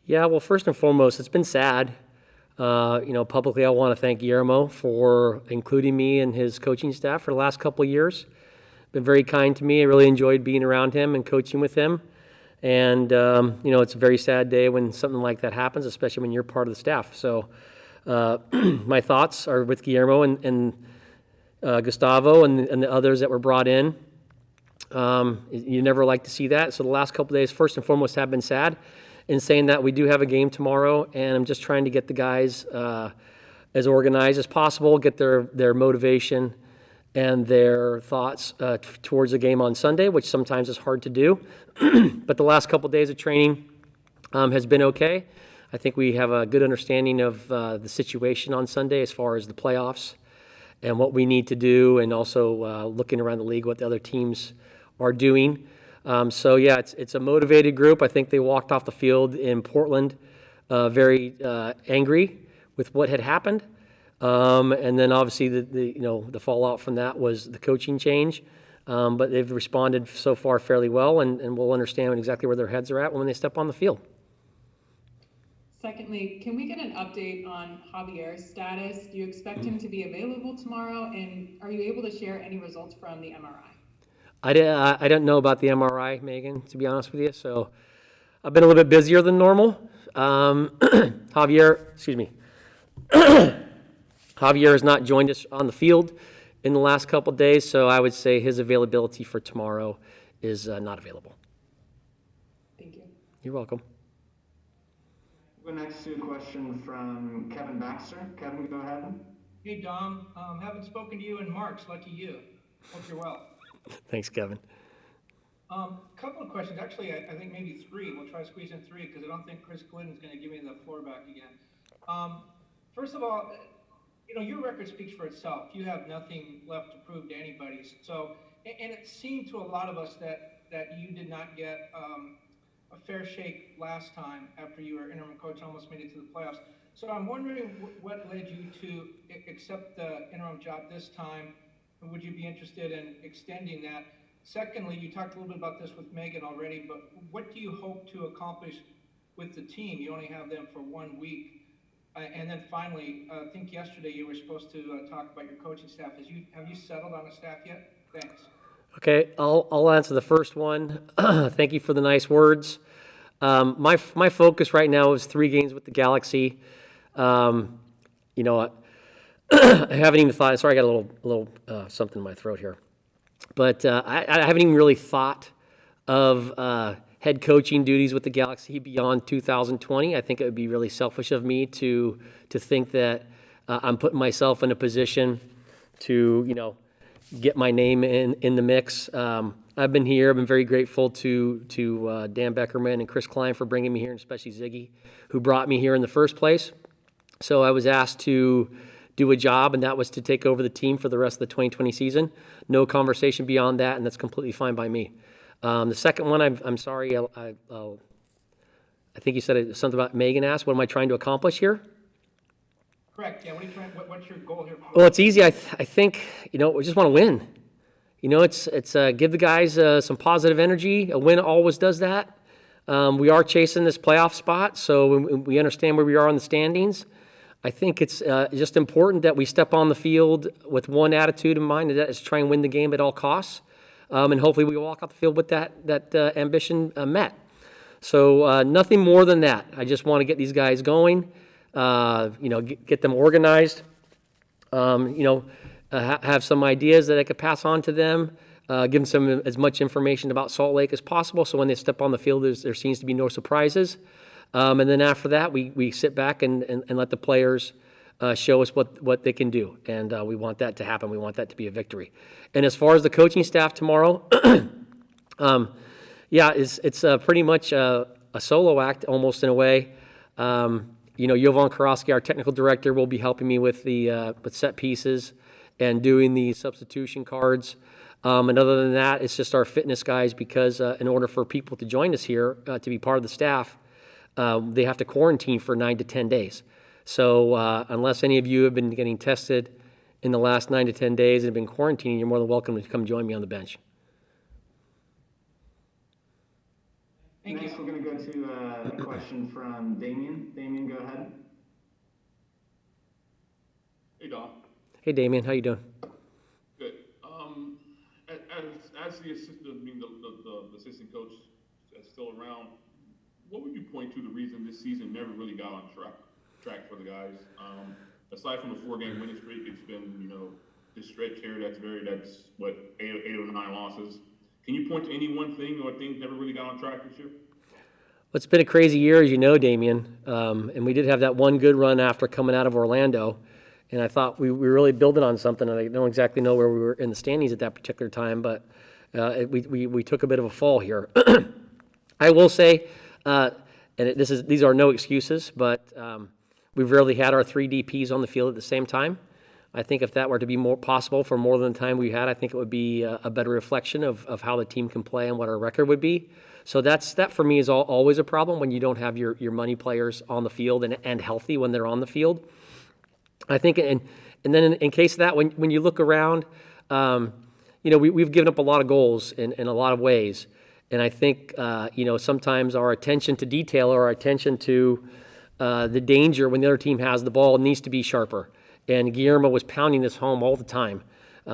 Yeah, well, first and foremost, it's been sad. Publicly, I want to thank Guillermo for including me in his coaching staff for the last couple of years. Been very kind to me. I really enjoyed being around him and coaching with him. And, it's a very sad day when something like that happens, especially when you're part of the staff. So my thoughts are with Guillermo and Gustavo and the others that were brought in. You never like to see that. So the last couple of days, first and foremost, have been sad. In saying that, we do have a game tomorrow, and I'm just trying to get the guys as organized as possible, get their motivation and their thoughts towards the game on Sunday, which sometimes is hard to do. But the last couple of days of training has been okay. I think we have a good understanding of the situation on Sunday as far as the playoffs and what we need to do, and also looking around the league what the other teams are doing. It's a motivated group. I think they walked off the field in Portland very angry with what had happened. And then obviously the fallout from that was the coaching change. But they've responded so far fairly well, and we'll understand exactly where their heads are at when they step on the field. Secondly, can we get an update on Javier's status? Do you expect him to be available tomorrow? And are you able to share any results from the MRI? I didn't know about the MRI, Megan, to be honest with you. So I've been a little bit busier than normal. Javier has not joined us on the field in the last couple of days, so I would say his availability for tomorrow is not available. Thank you. You're welcome. We'll go next to a question from Kevin Baxter. Kevin, go ahead. Hey, Dom. Haven't spoken to you in March. Lucky you. Hope you're well. Thanks, Kevin. Couple of questions. Actually, I think maybe three. We'll try to squeeze in three because I don't think Chris Clinton's going to give me the floor back again. First of all, your record speaks for itself. You have nothing left to prove to anybody. So, and it seemed to a lot of us that you did not get a fair shake last time after you were interim coach, almost made it to the playoffs. So I'm wondering what led you to accept the interim job this time. Would you be interested in extending that? Secondly, you talked a little bit about this with Megan already, but what do you hope to accomplish with the team? You only have them for 1 week. And then finally, I think yesterday you were supposed to talk about your coaching staff. Have you settled on a staff yet? Thanks. Okay, I'll answer the first one. Thank you for the nice words. My focus right now is 3 games with the Galaxy. I haven't even thought. Sorry, I got a little something in my throat here. But I haven't even really thought of head coaching duties with the Galaxy beyond 2020. I think it would be really selfish of me to think that I'm putting myself in a position to get my name in the mix. I've been here. I've been very grateful to Dan Beckerman and Chris Klein for bringing me here, and especially Ziggy, who brought me here in the first place. So I was asked to do a job, and that was to take over the team for the rest of the 2020 season. No conversation beyond that, and that's completely fine by me. The second one, I'm sorry, I think you said something about Megan asked, what am I trying to accomplish here? Correct. Yeah. What's your goal here? Well, it's easy. I think, we just want to win. It's give the guys some positive energy. A win always does that. We are chasing this playoff spot, so we understand where we are in the standings. I think it's just important that we step on the field with one attitude in mind, and that is try and win the game at all costs. And hopefully we walk out the field with that ambition met. So nothing more than that. I just want to get these guys going, get them organized, have some ideas that I could pass on to them, give them some as much information about Salt Lake as possible, so when they step on the field, there seems to be no surprises. And then after that, we sit back and let the players show us what they can do. And we want that to happen. We want that to be a victory. And as far as the coaching staff tomorrow, it's pretty much a solo act almost in a way. Jovan Karofsky, our technical director, will be helping me with with set pieces and doing the substitution cards. And other than that, it's just our fitness guys, because in order for people to join us here to be part of the staff, they have to quarantine for 9 to 10 days. So unless any of you have been getting tested in the last 9 to 10 days and have been quarantining, you're more than welcome to come join me on the bench. Thank Next, you. we're going to go to a question from Damien. Damien, go ahead. Hey, Don. Hey, Damien, how you doing? Good. As the assistant, I mean, the assistant coach that's still around, what would you point to the reason this season never really got on track for the guys? Aside from a 4-game winning streak, it's been, this stretch here that's what, eight or nine losses. Can you point to any one thing or things never really got on track this year? Well, it's been a crazy year, as you know, Damien. And we did have that one good run after coming out of Orlando. And I thought we were really building on something. And I don't exactly know where we were in the standings at that particular time, but we took a bit of a fall here. I will say, these are no excuses, but we've rarely had our 3 DPs on the field at the same time. I think if that were to be more possible for more than the time we had, I think it would be a better reflection of how the team can play and what our record would be. So that for me is always a problem when you don't have your money players on the field and healthy when they're on the field. I think, and then in case of that, when you look around, we've given up a lot of goals in a lot of ways. And I think, sometimes our attention to detail or our attention to the danger when the other team has the ball needs to be sharper. And Guillermo was pounding this home all the time.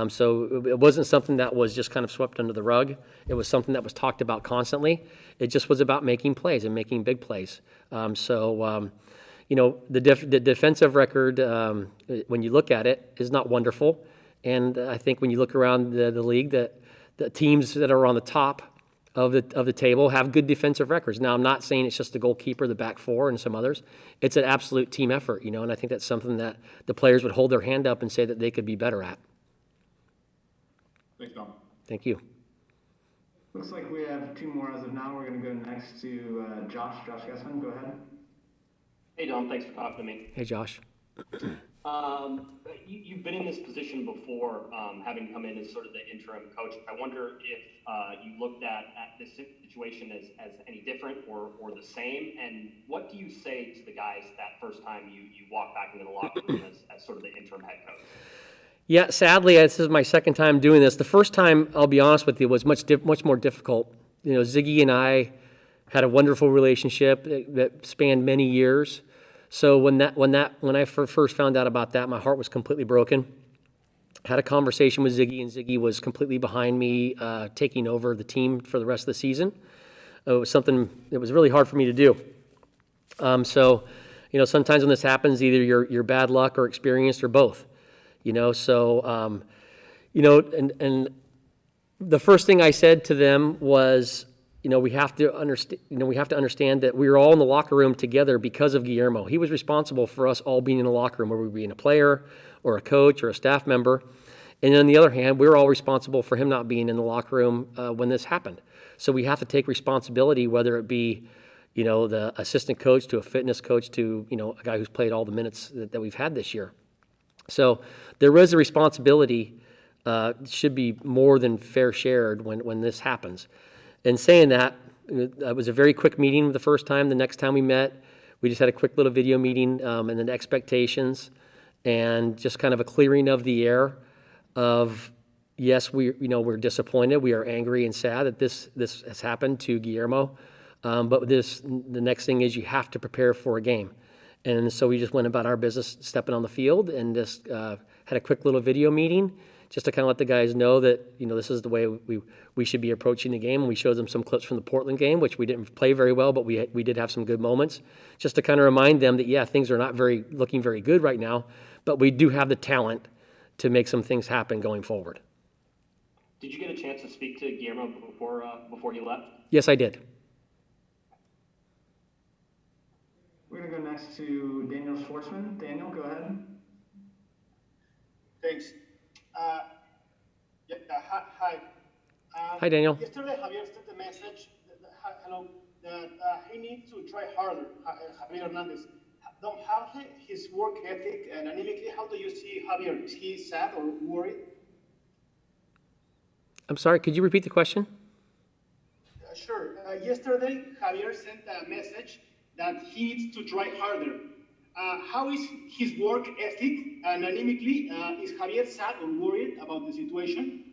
So it wasn't something that was just kind of swept under the rug. It was something that was talked about constantly. It just was about making plays and making big plays. The defensive record, when you look at it, is not wonderful. And I think when you look around the league, that the teams that are on the top of the table have good defensive records. Now, I'm not saying it's just the goalkeeper, the back four, and some others. It's an absolute team effort, and I think that's something that the players would hold their hand up and say that they could be better at. Thanks, Don. Thank you. Looks like we have 2 more as of now. We're going to go next to Josh Gessman. Go ahead. Hey, Don, thanks for talking to me. Hey, Josh. You've been in this position before, having come in as sort of the interim coach. I wonder if you looked at this situation as any different or the same, and what do you say to the guys that first time you walk back into the locker room as sort of the interim head coach? Yeah, sadly, this is my second time doing this. The first time, I'll be honest with you, was much more difficult. Ziggy and I had a wonderful relationship that spanned many years. So when I first found out about that, my heart was completely broken. Had a conversation with Ziggy, and Ziggy was completely behind me taking over the team for the rest of the season. It was something that was really hard for me to do. Sometimes when this happens, either you're bad luck or experienced or both. And the first thing I said to them was, we have to understand that we were all in the locker room together because of Guillermo. He was responsible for us all being in the locker room, whether we being a player or a coach or a staff member. And on the other hand, we were all responsible for him not being in the locker room when this happened. So we have to take responsibility, whether it be, the assistant coach to a fitness coach to, a guy who's played all the minutes that we've had this year. So there is a responsibility, should be more than fair shared when this happens. And saying that, it was a very quick meeting the first time. The next time we met, we just had a quick little video meeting and then expectations and just kind of a clearing of the air of, yes, we're disappointed. We are angry and sad that this has happened to Guillermo. But the next thing is you have to prepare for a game. And so we just went about our business, stepping on the field, and just had a quick little video meeting just to kind of let the guys know that, this is the way we should be approaching the game. And we showed them some clips from the Portland game, which we didn't play very well, but we did have some good moments, just to kind of remind them that, yeah, things are not looking very good right now, but we do have the talent to make some things happen going forward. Did you get a chance to speak to Guillermo before he left? Yes, I did. We're going to go next to Daniel Schwartzman. Daniel, go ahead. Thanks. Hi. Hi, Daniel. Yesterday, Javier sent a message. That he needs to try harder. Javier Hernandez. Don't have his work ethic and analytically. How do you see Javier? Is he sad or worried? I'm sorry. Could you repeat the question? Sure. Yesterday, Javier sent a message that he needs to try harder. How is his work ethic and anemically? Is Javier sad or worried about the situation?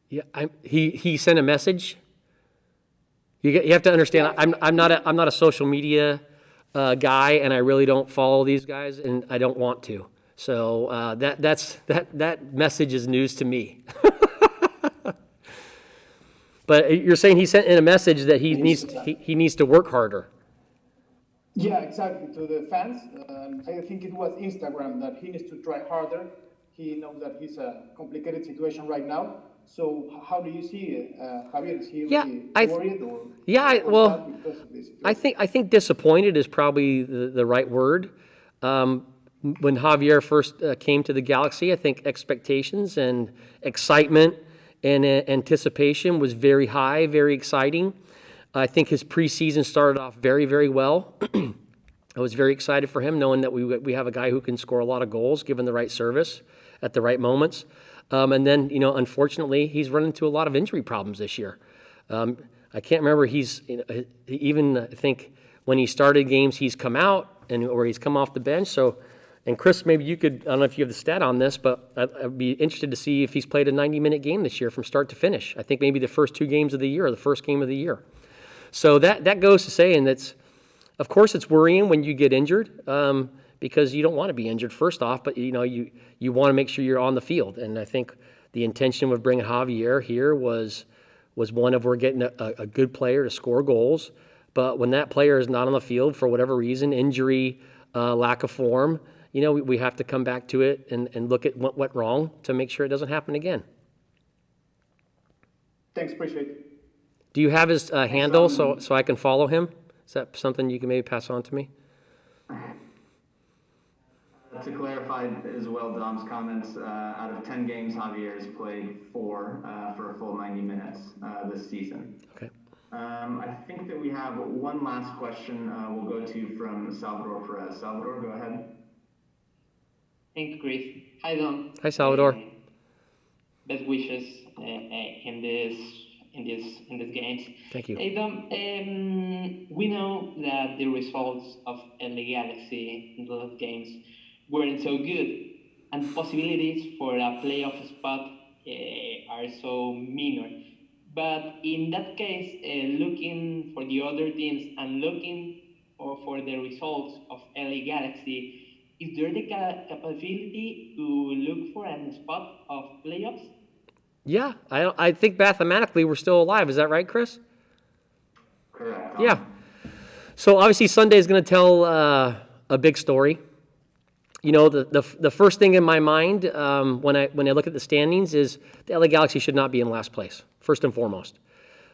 Yeah, he sent a message. You have to understand, I'm not a social media guy, and I really don't follow these guys, and I don't want to. So that message is news to me. But you're saying he sent in a message that he needs to work harder. Yeah, exactly. To the fans, I think it was Instagram that he needs to try harder. He knows that he's a complicated situation right now. So how do you see it, Javier? Is he really worried or sad because of this situation? I think disappointed is probably the right word. When Javier first came to the Galaxy, I think expectations and excitement and anticipation was very high, very exciting. I think his preseason started off very, very well. I was very excited for him, knowing that we have a guy who can score a lot of goals, given the right service at the right moments. And then, unfortunately, he's run into a lot of injury problems this year. I can't remember. I think when he started games, he's come out or he's come off the bench. So, and Chris, maybe you could, I don't know if you have the stat on this, but I'd be interested to see if he's played a 90-minute game this year from start to finish. I think maybe the first 2 games of the year or the first game of the year. So that goes to saying that's, of course, it's worrying when you get injured because you don't want to be injured first off, but you want to make sure you're on the field. And I think the intention of bringing Javier here was one of we're getting a good player to score goals, but when that player is not on the field for whatever reason, injury, lack of form, we have to come back to it and look at what went wrong to make sure it doesn't happen again. Thanks, appreciate it. Do you have his handle so I can follow him? Is that something you can maybe pass on to me? To clarify as well, Dom's comments, out of 10 games, Javier has played 4 for a full 90 minutes this season. Okay. I think that we have one last question we'll go to from Salvador Perez. Salvador, go ahead. Thank you, Chris. Hi, Dom. Hi, Salvador. Best wishes in these games. Thank you. Hey, Dom. We know that the results of LA Galaxy in those games weren't so good, and possibilities for a playoff spot are so minor. But in that case, looking for the other teams and looking for the results of LA Galaxy, is there the capability to look for a spot of playoffs? Yeah, I think mathematically we're still alive. Is that right, Chris? Correct. Yeah. So obviously Sunday is going to tell a big story. The first thing in my mind when I look at the standings is the LA Galaxy should not be in last place, first and foremost.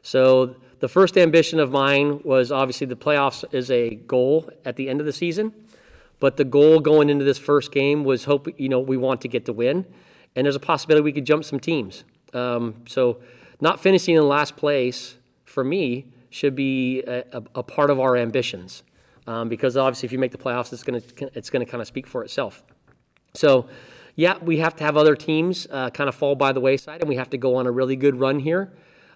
So the first ambition of mine was obviously the playoffs is a goal at the end of the season, but the goal going into this first game was we want to get the win, and there's a possibility we could jump some teams. So not finishing in last place for me should be a part of our ambitions. Because obviously if you make the playoffs, it's going to kind of speak for itself. So, yeah, we have to have other teams kind of fall by the wayside, and we have to go on a really good run here.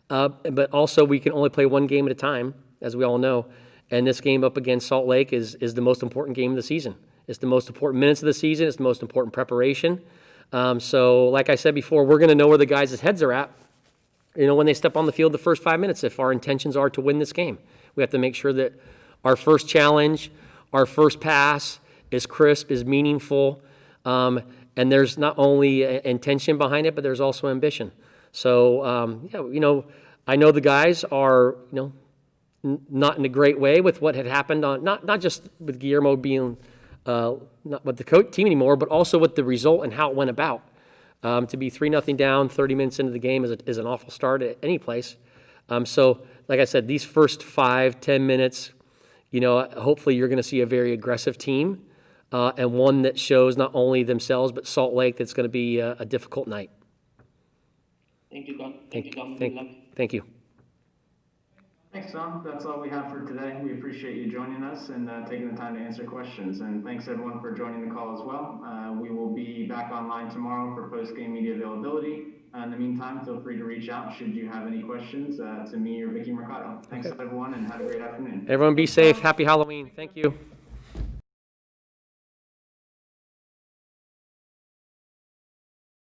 But also we can only play one game at a time, as we all know. And this game up against Salt Lake is the most important game of the season. It's the most important minutes of the season. It's the most important preparation. So, like I said before, we're going to know where the guys' heads are at, when they step on the field the first 5 minutes, if our intentions are to win this game. We have to make sure that our first challenge, our first pass is crisp, is meaningful, and there's not only intention behind it, but there's also ambition. So, I know the guys are, not in a great way with what had happened on not just with Guillermo being not with the team anymore, but also with the result and how it went about. To be 3-0 down 30 minutes into the game is an awful start at any place. So, like I said, these first 5-10 minutes. Hopefully you're going to see a very aggressive team and one that shows not only themselves but Salt Lake that's going to be a difficult night. Thank you, Don. Thank you. Thanks, Tom. That's all we have for today. We appreciate you joining us and taking the time to answer questions. And thanks, everyone, for joining the call as well. We will be back online tomorrow for post-game media availability. In the meantime, feel free to reach out should you have any questions to me or Vicky Mercado. Thanks, everyone, and have a great afternoon. Everyone be safe. Happy Halloween. Thank you.